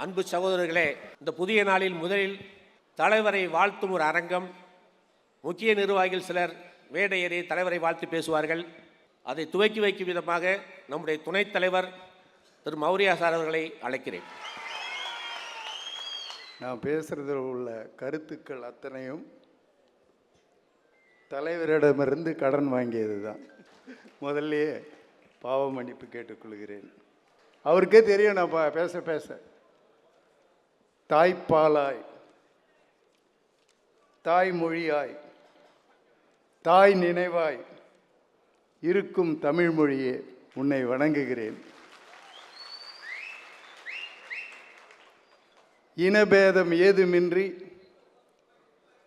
அன்பு சகோதரர்களே, இந்த புதிய நாளில் முதலில் தலைவரை வாழ்த்தும் ஒரு அரங்கம். முக்கிய நிர்வாகிகள் சிலர் மேடையேறி தலைவரை வாழ்த்து பேசுவார்கள். அதை துவக்கி வைக்கும் விதமாக நம்முடைய துணைத் தலைவர் திரு மௌரியா சார் அவர்களை அழைக்கிறேன். நான் பேசுறதில் உள்ள கருத்துக்கள் அத்தனையும் தலைவரிடமிருந்து கடன் வாங்கியது தான். முதல்லையே பாவ மன்னிப்பு கேட்டுக்கொள்கிறேன். அவருக்கே தெரியும் நான் பேச தாய்ப்பாலாய், தாய்மொழியாய், தாய் நினைவாய் இருக்கும் தமிழ் மொழியே உன்னை வணங்குகிறேன். இனபேதம் ஏதுமின்றி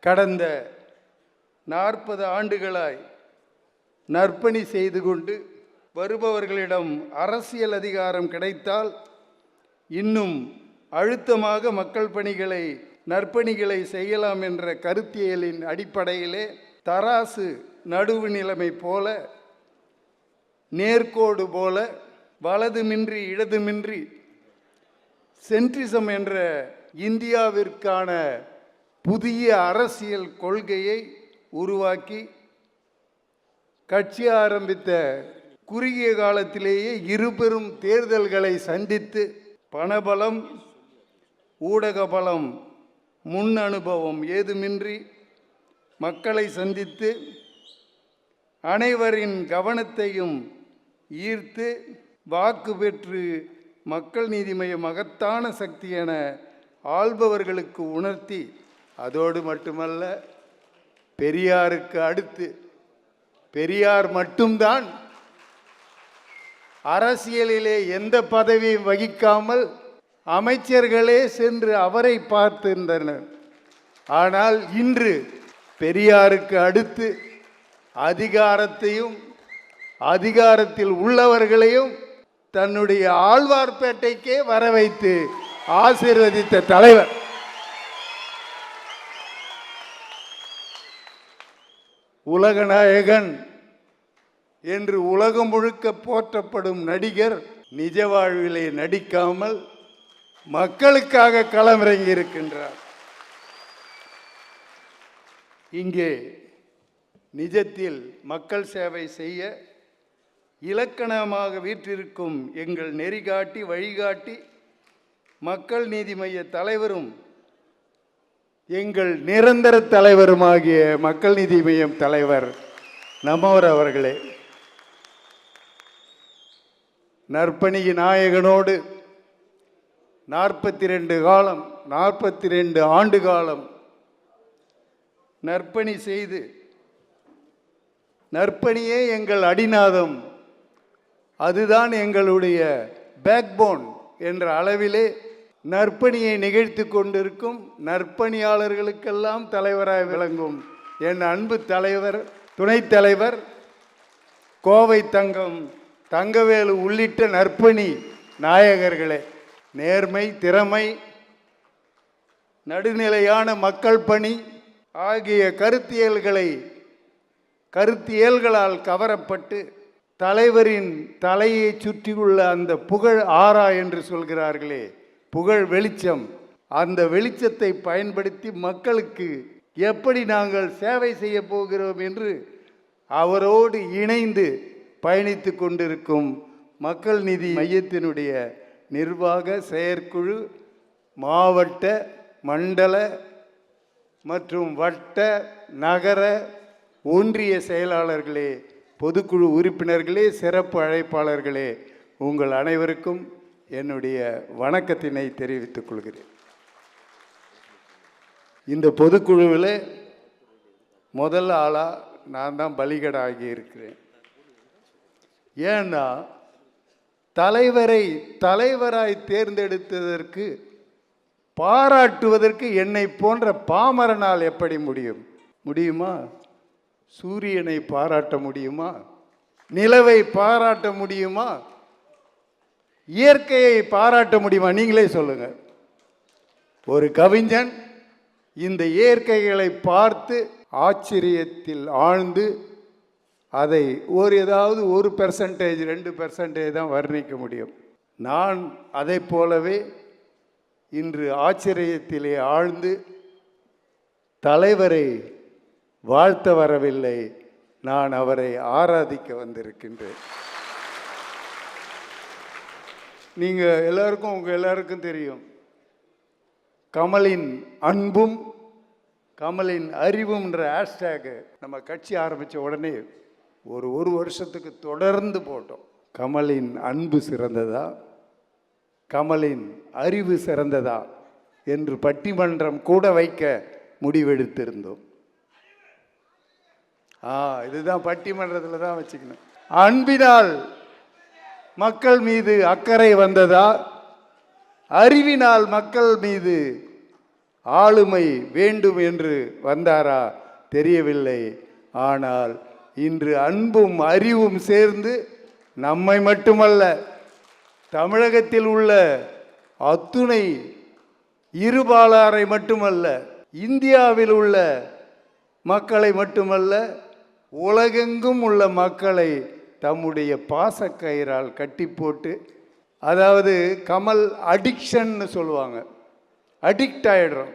கடந்த 40 ஆண்டுகளாய் நற்பணி செய்து கொண்டு வருபவர்களிடம் அரசியல் அதிகாரம் கிடைத்தால் இன்னும் அழுத்தமாக மக்கள் பணிகளை நற்பணிகளை செய்யலாம் என்ற கருத்தியலின் அடிப்படையிலே தராசு நடுவு நிலைமை போல, நேர்கோடு போல, வலதுமின்றி இடதுமின்றி சென்ட்ரிசம் என்ற இந்தியாவிற்கான புதிய அரசியல் கொள்கையை உருவாக்கி கட்சி ஆரம்பித்த குறுகிய காலத்திலேயே இருபெரும் தேர்தல்களை சந்தித்து பணபலம், ஊடக பலம், முன் அனுபவம் ஏதுமின்றி மக்களை சந்தித்து அனைவரின் கவனத்தையும் ஈர்த்து வாக்கு பெற்று மக்கள் நீதி மைய மகத்தான சக்தி என ஆள்பவர்களுக்கு உணர்த்தி, அதோடு மட்டுமல்ல, பெரியாருக்கு அடுத்து பெரியார் மட்டும்தான் அரசியலிலே எந்த பதவியும் வகிக்காமல் அமைச்சர்களே சென்று அவரை பார்த்திருந்தனர். ஆனால் இன்று பெரியாருக்கு அடுத்து அதிகாரத்தையும் அதிகாரத்தில் உள்ளவர்களையும் தன்னுடைய ஆழ்வார்பேட்டைக்கே வர வைத்து ஆசீர்வதித்த தலைவர். உலகநாயகன் என்று உலகம் முழுக்க போற்றப்படும் நடிகர் நிஜ வாழ்விலே நடிக்காமல் மக்களுக்காக களமிறங்கி இருக்கின்றார். இங்கே நிஜத்தில் மக்கள் சேவை செய்ய இலக்கணமாக வீற்றிருக்கும் எங்கள் நெறிகாட்டி வழிகாட்டி மக்கள் நீதி மைய தலைவரும் எங்கள் நிரந்தர தலைவருமாகிய மக்கள் நீதி மையம் தலைவர் நம்மவர் அவர்களே, நற்பணி நாயகனோடு 42 ஆண்டு காலம் நற்பணி செய்து, நற்பணியே எங்கள் அடிநாதம், அதுதான் எங்களுடைய பேக்போன் என்ற அளவிலே நற்பணியை நிகழ்த்தி கொண்டிருக்கும் நற்பணியாளர்களுக்கெல்லாம் தலைவராய் விளங்கும் என் அன்பு தலைவர், துணைத் தலைவர் கோவை தங்கம் தங்கவேலு உள்ளிட்ட நற்பணி நாயகர்களே, நேர்மை, திறமை, நடுநிலையான மக்கள் பணி ஆகிய கருத்தியல்களால் கவரப்பட்டு தலைவரின் தலையை சுற்றியுள்ள அந்த புகழ் ஆரா என்று சொல்கிறார்களே, புகழ் வெளிச்சம், அந்த வெளிச்சத்தை பயன்படுத்தி மக்களுக்கு எப்படி நாங்கள் சேவை செய்ய போகிறோம் என்று அவரோடு இணைந்து பயணித்து கொண்டிருக்கும் மக்கள் நீதி மையத்தினுடைய நிர்வாக செயற்குழு, மாவட்ட, மண்டல மற்றும் வட்ட, நகர, ஒன்றிய செயலாளர்களே, பொதுக்குழு உறுப்பினர்களே, சிறப்பு அழைப்பாளர்களே, உங்கள் அனைவருக்கும் என்னுடைய வணக்கத்தினை தெரிவித்துக் கொள்கிறேன். இந்த பொதுக்குழுவில் முதல் ஆளாக நான் தான் பலிகடாகி இருக்கிறேன். ஏன்னா தலைவரை தலைவராய் தேர்ந்தெடுத்ததற்கு பாராட்டுவதற்கு என்னை போன்ற பாமரனால் எப்படி முடியுமா? சூரியனை பாராட்ட முடியுமா? நிலவை பாராட்ட முடியுமா? இயற்கையை பாராட்ட முடியுமா? நீங்களே சொல்லுங்க. ஒரு கவிஞன் இந்த இயற்கைகளை பார்த்து ஆச்சரியத்தில் ஆழ்ந்து அதை ஏதாவது 1% 2% தான் வர்ணிக்க முடியும். நான் அதை போலவே இன்று ஆச்சரியத்திலே ஆழ்ந்து தலைவரை வாழ்த்த வரவில்லை, நான் அவரை ஆராதிக்க வந்திருக்கின்றேன். நீங்கள் எல்லாருக்கும் உங்கள் எல்லாருக்கும் தெரியும், கமலின் அன்பும் கமலின் அறிவும்ன்ற ஹேஷ்டேக் நம்ம கட்சி ஆரம்பித்த உடனே ஒரு வருஷத்துக்கு தொடர்ந்து போட்டோம். கமலின் அன்பு சிறந்ததா, கமலின் அறிவு சிறந்ததா என்று பட்டிமன்றம் கூட வைக்க முடிவெடுத்திருந்தோம். இதுதான் பட்டிமன்றத்தில் தான் வச்சுக்கணும். அன்பினால் மக்கள் மீது அக்கறை வந்ததா, அறிவினால் மக்கள் மீது ஆளுமை வேண்டும் என்று வந்தாரா தெரியவில்லை. ஆனால் இன்று அன்பும் அறிவும் சேர்ந்து நம்மை மட்டுமல்ல, தமிழகத்தில் உள்ள அத்துணை இருபாலாரை மட்டுமல்ல, இந்தியாவில் உள்ள மக்களை மட்டுமல்ல, உலகெங்கும் உள்ள மக்களை தம்முடைய பாசக்கயிறால் கட்டி போட்டு, அதாவது கமல் அடிக்ஷன்னு சொல்லுவாங்க, அடிக்ட் ஆகிடுறோம்.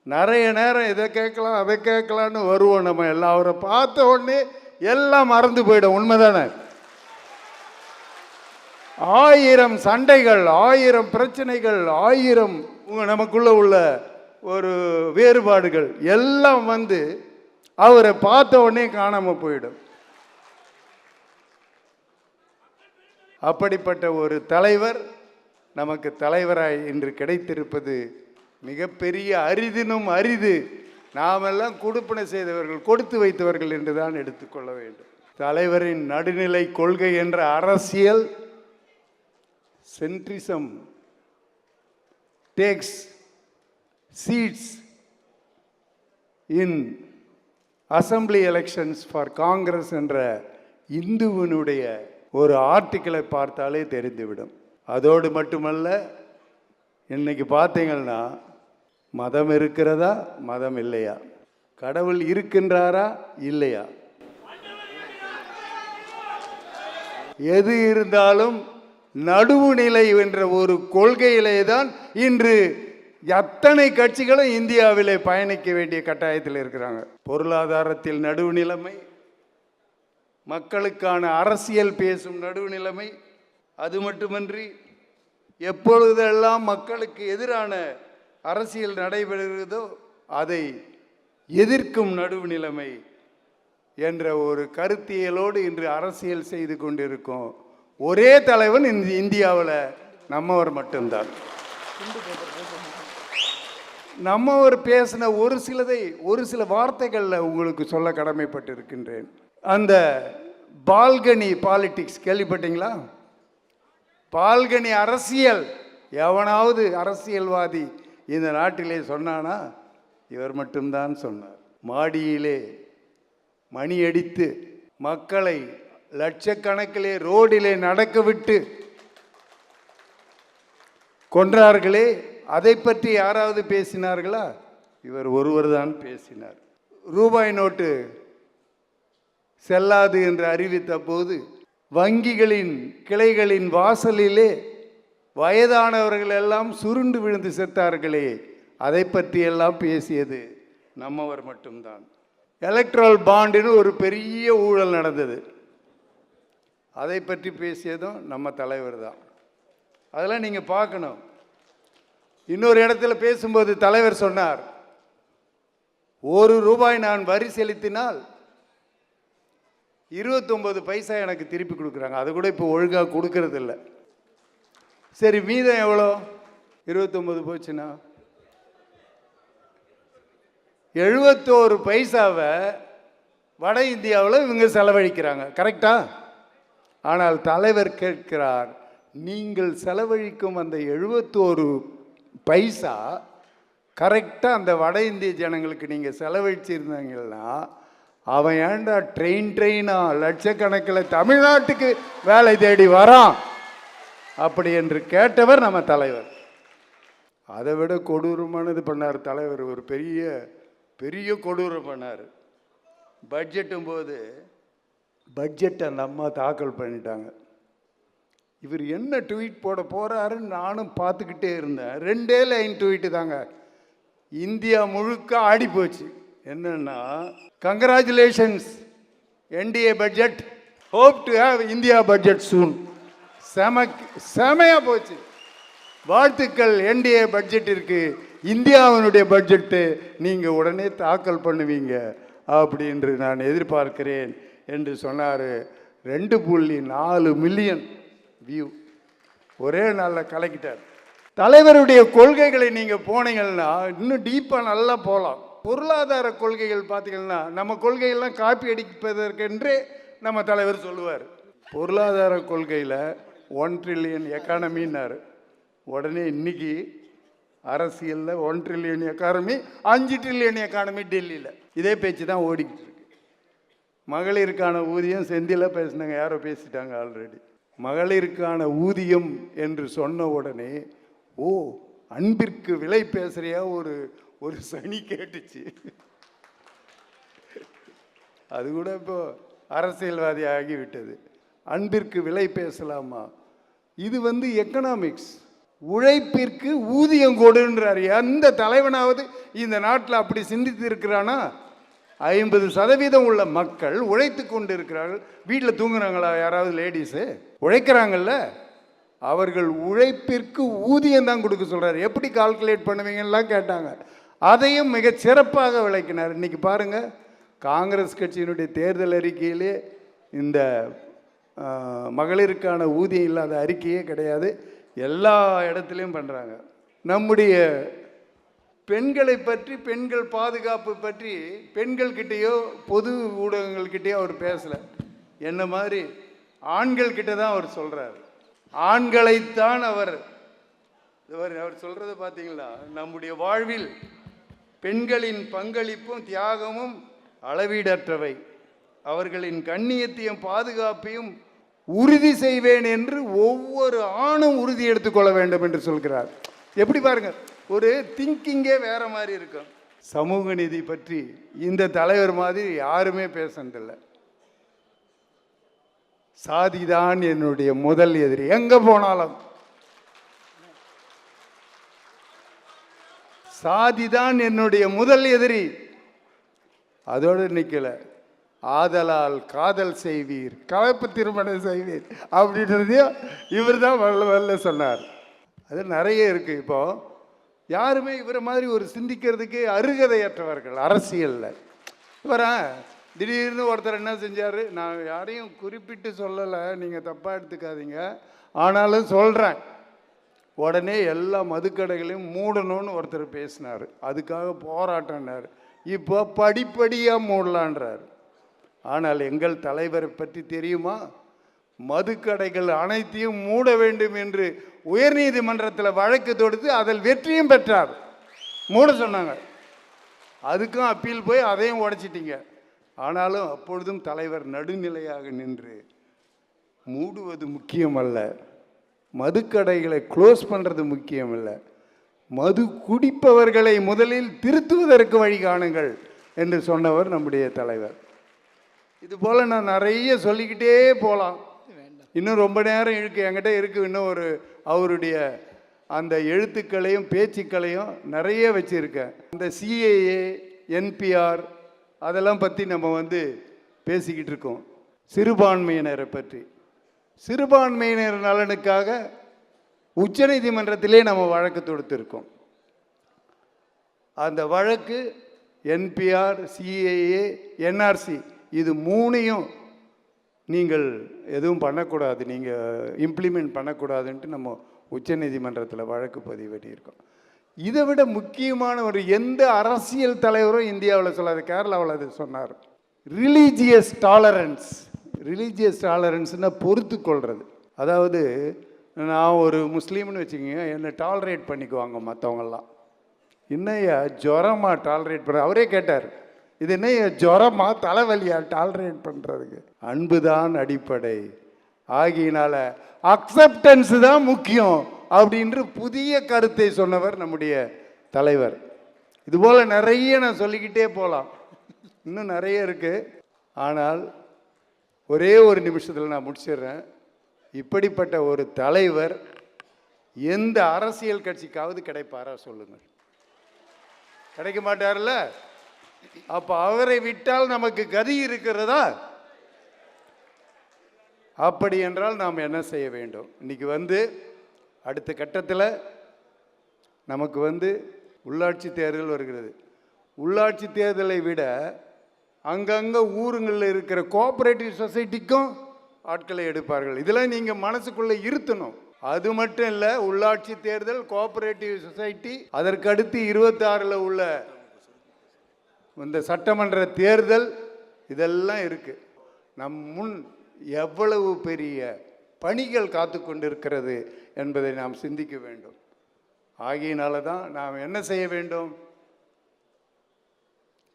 நிறைய நேரம் இதை கேட்கலாம் அதை கேட்கலான்னு வருவோம். நம்ம எல்லாம் அவரை பார்த்த உடனே எல்லாம் மறந்து போயிடும். உண்மைதானே? 1000 சண்டைகள், 1000 பிரச்சனைகள், 1000 நமக்குள்ள உள்ள ஒரு வேறுபாடுகள் எல்லாம் வந்து அவரை பார்த்த உடனே காணாமல் போயிடும். அப்படிப்பட்ட ஒரு தலைவர் நமக்கு தலைவராய் இன்று கிடைத்திருப்பது மிகப்பெரிய அரிதினும் அரிது. நாமெல்லாம் கொடுப்பனை செய்தவர்கள், கொடுத்து வைத்தவர்கள் என்று தான் எடுத்துக்கொள்ள வேண்டும். தலைவரின் நடுநிலை கொள்கை என்ற அரசியல் centrism takes seats in assembly elections for Congress என்ற இந்துவனுடைய ஒரு ஆர்டிக்கிளை பார்த்தாலே தெரிந்துவிடும். அதோடு மட்டுமல்ல, இன்னைக்கு பார்த்தீங்கன்னா மதம் இருக்கிறதா மதம் இல்லையா, கடவுள் இருக்கின்றாரா இல்லையா, எது இருந்தாலும் நடுவு நிலை என்ற ஒரு கொள்கையிலே தான் இன்று எத்தனை கட்சிகளும் இந்தியாவிலே பயணிக்க வேண்டிய கட்டாயத்தில் இருக்கிறாங்க. பொருளாதாரத்தில் நடுவு நிலைமை, மக்களுக்கான அரசியல் பேசும் நடுவு நிலைமை, அது மட்டுமன்றி எப்பொழுதெல்லாம் மக்களுக்கு எதிரான அரசியல் நடைபெறுகிறதோ அதை எதிர்க்கும் நடுவு நிலைமை என்ற ஒரு கருத்தியலோடு இன்று அரசியல் செய்து கொண்டிருக்கோம். ஒரே தலைவன் இந்தியாவில் நம்மவர் மட்டும்தான். நம்மவர் பேசின ஒரு சில வார்த்தைகளில் உங்களுக்கு சொல்ல கடமைப்பட்டிருக்கின்றேன். அந்த பால்கனி பாலிடிக்ஸ் கேள்விப்பட்டீங்களா? பால்கனி அரசியல் எவனாவது அரசியல்வாதி இந்த நாட்டிலே சொன்னானா? இவர் மட்டும்தான் சொன்னார். மாடியிலே மணி அடித்து மக்களை லட்சக்கணக்கிலே ரோடிலே நடக்க விட்டு கொன்றார்களே, அதை பற்றி யாராவது பேசினார்களா? இவர் ஒருவர் தான் பேசினார். ரூபாய் நோட்டு செல்லாது என்று அறிவித்த போது வங்கிகளின் கிளைகளின் வாசலிலே வயதானவர்கள் எல்லாம் சுருண்டு விழுந்து செத்தார்களே, அதை பற்றி எல்லாம் பேசியது நம்மவர் மட்டும்தான். எலக்ட்ரல் பாண்டுன்னு ஒரு பெரிய ஊழல் நடந்தது, அதை பற்றி பேசியதும் நம்ம தலைவர் தான். அதெல்லாம் நீங்கள் பார்க்கணும். இன்னொரு இடத்துல பேசும்போது தலைவர் சொன்னார், ₹1 நான் வரி செலுத்தினால் 29 பைசா எனக்கு திருப்பி கொடுக்குறாங்க. அது கூட இப்போ ஒழுங்காக கொடுக்கறது இல்லை. சரி, மீதம் எவ்வளோ? 29 போச்சுன்னா 71 பைசாவை வட இந்தியாவில் இவங்க செலவழிக்கிறாங்க. கரெக்டா? ஆனால் தலைவர் கேட்கிறார், நீங்கள் செலவழிக்கும் அந்த 71 பைசா கரெக்டாக அந்த வட இந்திய ஜனங்களுக்கு நீங்கள் செலவழிச்சிருந்தீங்கன்னா அவன் ஏன்டா ட்ரெயினா லட்சக்கணக்கில் தமிழ்நாட்டுக்கு வேலை தேடி வரான் அப்படி என்று கேட்டவர் நம்ம தலைவர். அதை விட கொடூரமானது பண்ணார் தலைவர். ஒரு பெரிய பெரிய கொடூரம் பண்ணார். பட்ஜெட்டும் போது பட்ஜெட்டை அந்த அம்மா தாக்கல் பண்ணிட்டாங்க. இவர் என்ன ட்வீட் போட போகிறாருன்னு நானும் பார்த்துக்கிட்டே இருந்தேன். 2 லைன் ட்வீட்டு தாங்க, இந்தியா முழுக்க ஆடி போச்சு. என்னன்னா, congratulations NDA budget, hope to have India budget soon. செமையாக போச்சு. வாழ்த்துக்கள் என்டிஏ பட்ஜெட்டிற்கு, இந்தியாவினுடைய பட்ஜெட்டு நீங்கள் உடனே தாக்கல் பண்ணுவீங்க அப்படின்று நான் எதிர்பார்க்கிறேன் என்று சொன்னார். 2.4 மில்லியன் வியூ ஒரே நாளில் கலக்கிட்டார். தலைவருடைய கொள்கைகளை நீங்கள் போனீங்கன்னா இன்னும் டீப்பாக நல்லா போகலாம். பொருளாதார கொள்கைகள் பார்த்தீங்கன்னா, நம்ம கொள்கைகள்லாம் காப்பி அடிப்பதற்கென்றே நம்ம தலைவர் சொல்லுவார். பொருளாதார கொள்கையில் 1 ட்ரில்லியன் எக்கானமின்னார். உடனே இன்னைக்கு அரசியலில் 1 ட்ரில்லியன் எக்கானமி, 5 ட்ரில்லியன் எக்கானமி டெல்லியில். இதே பேச்சு தான் ஓடிக்கிட்டு இருக்கு. மகளிருக்கான ஊதியம் செந்தில பேசினாங்க, யாரோ பேசிட்டாங்க ஆல்ரெடி. மகளிருக்கான ஊதியம் என்று சொன்ன உடனே, ஓ அன்பிற்கு விலை பேசுறியா ஒரு சனி கேட்டுச்சு. அது கூட இப்போ அரசியல்வாதி ஆகிவிட்டது. அன்பிற்கு விலை பேசலாமா? இது எக்கனாமிக்ஸ். உழைப்பிற்கு ஊதியம் கொடுன்றார். எந்த தலைவனாவது இந்த நாட்டில் அப்படி சிந்தித்து இருக்கிறானா? 50% உள்ள மக்கள் உழைத்து கொண்டு இருக்கிறார்கள். வீட்டில் தூங்குறாங்களா யாராவது லேடிஸு? உழைக்கிறாங்கல்ல. அவர்கள் உழைப்பிற்கு ஊதியம் தான் கொடுக்க சொல்கிறார். எப்படி கால்குலேட் பண்ணுவீங்கலாம் கேட்டாங்க. அதையும் மிக சிறப்பாக விளக்கினார். இன்றைக்கி பாருங்கள், காங்கிரஸ் கட்சியினுடைய தேர்தல் அறிக்கையிலே இந்த மகளிருக்கான ஊதியம் இல்லாத அறிக்கையே கிடையாது. எல்லா இடத்துலையும் பண்ணுறாங்க. நம்முடைய பெண்களை பற்றி, பெண்கள் பாதுகாப்பு பற்றி பெண்கள்கிட்டேயோ பொது ஊடகங்கள்கிட்டயோ அவர் பேசலை. என்ன மாதிரி ஆண்கள்கிட்ட தான் அவர் சொல்கிறார். ஆண்களைத்தான் அவர் சொல்கிறத பார்த்தீங்களா? நம்முடைய வாழ்வில் பெண்களின் பங்களிப்பும் தியாகமும் அளவீடற்றவை. அவர்களின் கண்ணியத்தையும் பாதுகாப்பையும் உறுதி செய்வேன் என்று ஒவ்வொரு ஆணும் உறுதி எடுத்துக்கொள்ள வேண்டும் என்று சொல்கிறார். எப்படி பாருங்க, ஒரு திங்கிங்கே வேற மாதிரி இருக்கும். சமூக நீதி பற்றி இந்த தலைவர் மாதிரி யாருமே பேசுனதில்லை. சாதிதான் என்னுடைய முதல் எதிரி. எங்க போனாலும் சாதிதான் என்னுடைய முதல் எதிரி. அதோடு நிக்கல, ஆதலால் காதல் செய்வீர், கலப்பு திருமணம் செய்வீர் அப்படின்றதையும் இவர் தான் வல்ல சொன்னார். அது நிறைய இருக்கு. இப்போ யாருமே இவரை மாதிரி ஒரு சிந்திக்கிறதுக்கு அருகதையற்றவர்கள் அரசியலில். இவரா திடீர்னு ஒருத்தர் என்ன செஞ்சார், நான் யாரையும் குறிப்பிட்டு சொல்லலை, நீங்கள் தப்பாக எடுத்துக்காதீங்க, ஆனாலும் சொல்கிறேன். உடனே எல்லா மதுக்கடைகளையும் மூடணும்னு ஒருத்தர் பேசினார். அதுக்காக போராட்டம்னார். இப்போ படிப்படியாக மூடலான்றார். ஆனால் எங்கள் தலைவரை பற்றி தெரியுமா? மதுக்கடைகள் அனைத்தையும் மூட வேண்டும் என்று உயர்நீதிமன்றத்தில் வழக்கு தொடுத்து அதில் வெற்றியும் பெற்றார். மூட சொன்னாங்க, அதுக்கும் அப்பீல் போய் அதையும் உடைச்சிட்டிங்க. ஆனாலும் அப்பொழுதும் தலைவர் நடுநிலையாக நின்று, மூடுவது முக்கியமல்ல, மதுக்கடைகளை க்ளோஸ் பண்ணுறது முக்கியமல்ல, மது குடிப்பவர்களை முதலில் திருத்துவதற்கு வழி காணுங்கள் என்று சொன்னவர் நம்முடைய தலைவர். இதுபோல் நான் நிறைய சொல்லிக்கிட்டே போகலாம். இன்னும் ரொம்ப நேரம் இருக்கு, என்கிட்ட இருக்கு. இன்னும் அவருடைய அந்த எழுத்துக்களையும் பேச்சுக்களையும் நிறைய வச்சுருக்கேன். இந்த சிஏஏ, என்பிஆர் அதெல்லாம் பற்றி நம்ம பேசிக்கிட்டு இருக்கோம். சிறுபான்மையினரை பற்றி, சிறுபான்மையினர் நலனுக்காக உச்சநீதிமன்றத்திலே நம்ம வழக்கு தொடுத்திருக்கோம். அந்த வழக்கு என்பிஆர், சிஏஏ, என்ஆர்சி இது மூணையும் நீங்கள் எதுவும் பண்ணக்கூடாது, நீங்கள் இம்ப்ளிமெண்ட் பண்ணக்கூடாதுன்ட்டு நம்ம உச்சநீதிமன்றத்தில் வழக்கு பதிவு பண்ணியிருக்கோம். இதை விட முக்கியமான எந்த அரசியல் தலைவரும் இந்தியாவில் சொல்லாது, கேரளாவில் அது சொன்னார். Religious tolerance. ரிலீஜியஸ் டாலரன்ஸ்னால் பொறுத்து கொள்வது. அதாவது நான் ஒரு முஸ்லீம்னு வச்சுக்கோங்க, என்னை டாலரேட் பண்ணிக்குவாங்க மற்றவங்கெல்லாம். என்னையா ஜுரமா டாலரேட் பண்ண? அவரே கேட்டார், இது என்ன ஜுரமா தலைவலியா டாலரேட் பண்ணுறதுக்கு? அன்புதான் அடிப்படை, ஆகியனால அக்செப்டன்ஸ் தான் முக்கியம் அப்படின்ற புதிய கருத்தை சொன்னவர் நம்முடைய தலைவர். இதுபோல் நிறைய நான் சொல்லிக்கிட்டே போகலாம், இன்னும் நிறைய இருக்குது. ஆனால் ஒரே ஒரு நிமிஷத்தில் நான் முடிச்சிடுறேன். இப்படிப்பட்ட ஒரு தலைவர் எந்த அரசியல் கட்சிக்காவது கிடைப்பாரா சொல்லுங்கள்? கிடைக்க மாட்டார்ல. அப்ப அவரை விட்டால் நமக்கு கதி இருக்கிறதா? அப்படி என்றால் நாம் என்ன செய்ய வேண்டும்? இன்னைக்கு அடுத்த கட்டத்தில் நமக்கு உள்ளாட்சி தேர்தல் வருகிறது. உள்ளாட்சி தேர்தலை விட அங்கங்கே ஊருங்களில் இருக்கிற கோஆபரேட்டிவ் சொசைட்டிக்கும் ஆட்களை எடுப்பார்கள். இதெல்லாம் நீங்கள் மனசுக்குள்ளே இருத்தணும். அது மட்டும் இல்லை, உள்ளாட்சி தேர்தல், கோஆபரேட்டிவ் சொசைட்டி, அதற்கு அடுத்து 26ல் உள்ள இந்த சட்டமன்ற தேர்தல், இதெல்லாம் இருக்கு. நம் முன் எவ்வளவு பெரிய பணிகள் காத்து கொண்டிருக்கிறது என்பதை நாம் சிந்திக்க வேண்டும். ஆகையினால தான் நாம் என்ன செய்ய வேண்டும்?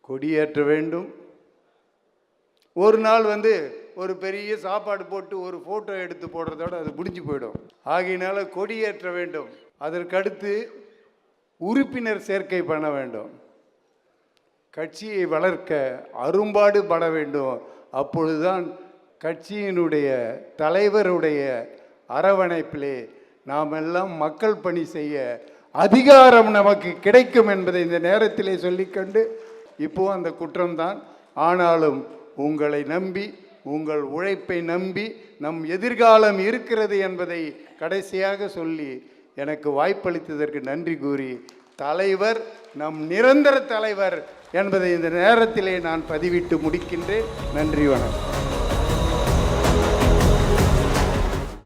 கொடியேற்ற வேண்டும். ஒரு நாள் ஒரு பெரிய சாப்பாடு போட்டு ஒரு ஃபோட்டோ எடுத்து போடுறதோட அது முடிஞ்சு போயிடும். ஆகையினால கொடியேற்ற வேண்டும். அதற்கடுத்து உறுப்பினர் சேர்க்கை பண்ண வேண்டும். கட்சியை வளர்க்க அரும்பாடு பட வேண்டும். அப்பொழுதுதான் கட்சியினுடைய தலைவருடைய அரவணைப்பிலே நாம் எல்லாம் மக்கள் பணி செய்ய அதிகாரம் நமக்கு கிடைக்கும் என்பதை இந்த நேரத்திலே சொல்லிக்கொண்டு, இப்போ அந்த குற்றம்தான். ஆனாலும் உங்களை நம்பி, உங்கள் உழைப்பை நம்பி நம் எதிர்காலம் இருக்கிறது என்பதை கடைசியாக சொல்லி எனக்கு வாய்ப்பளித்ததற்கு நன்றி கூறி, தலைவர் நம் நிரந்தர தலைவர் என்பதை இந்த நேரத்திலே நான் பதிவிட்டு முடிக்கின்றேன். நன்றி, வணக்கம்.